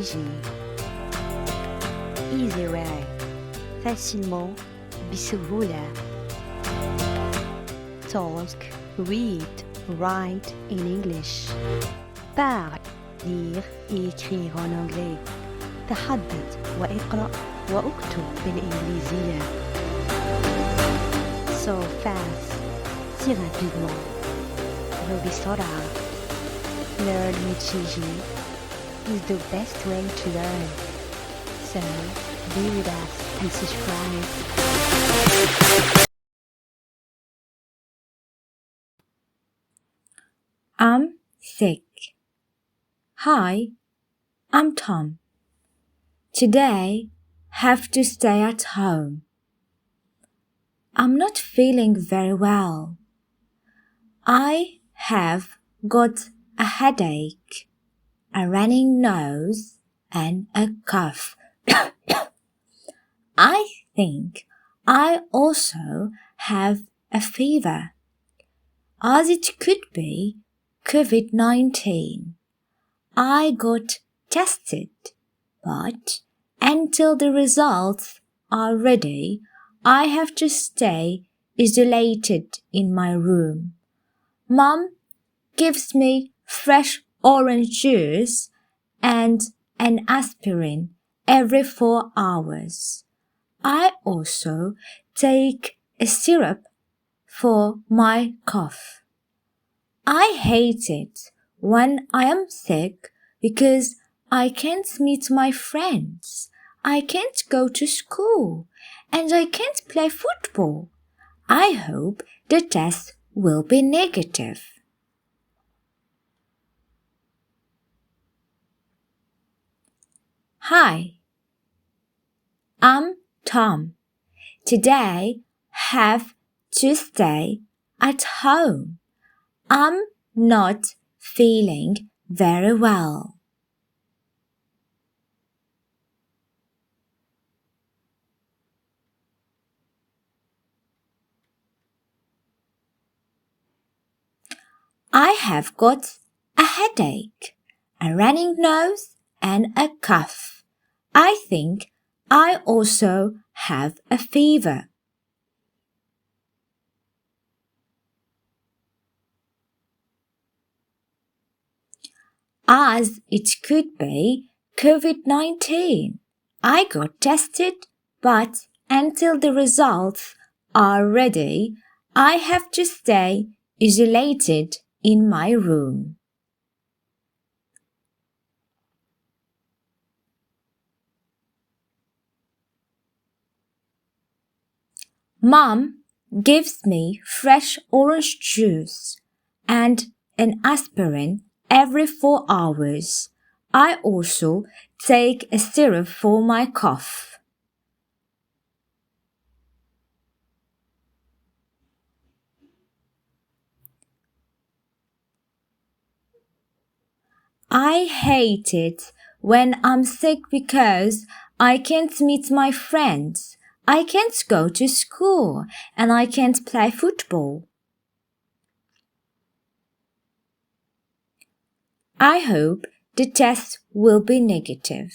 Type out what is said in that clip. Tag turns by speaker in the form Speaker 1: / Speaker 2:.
Speaker 1: easy. Easy way. facilement, بسهولة. Talk, read, write in English. Parle, lire et écrire en anglais. تحدث واقرأ واكتب بالإنجليزية. So fast, si rapidement. وبسرعة. Learn with easy is the best way to learn. So, be with us and subscribe.
Speaker 2: I'm sick. Hi, I'm Tom. Today, have to stay at home. I'm not feeling very well. I have got a headache, a running nose, and a cough. I think I also have a fever, as it could be COVID-19. I got tested, but until the results are ready, I have to stay isolated in my room. Mom gives me fresh orange juice and an aspirin every 4 hours. I also take a syrup for my cough. I hate it when I am sick because I can't meet my friends, I can't go to school, and I can't play football. I hope the test will be negative. Hi, I'm Tom. Today, have to stay at home. I'm not feeling very well. I have got a headache, a running nose, and a cough. I think I also have a fever. As it could be COVID-19. I got tested, but until the results are ready, I have to stay isolated in my room. Mom gives me fresh orange juice and an aspirin every 4 hours. I also take a syrup for my cough. I hate it when I'm sick because I can't meet my friends, I can't go to school, and I can't play football. I hope the test will be negative.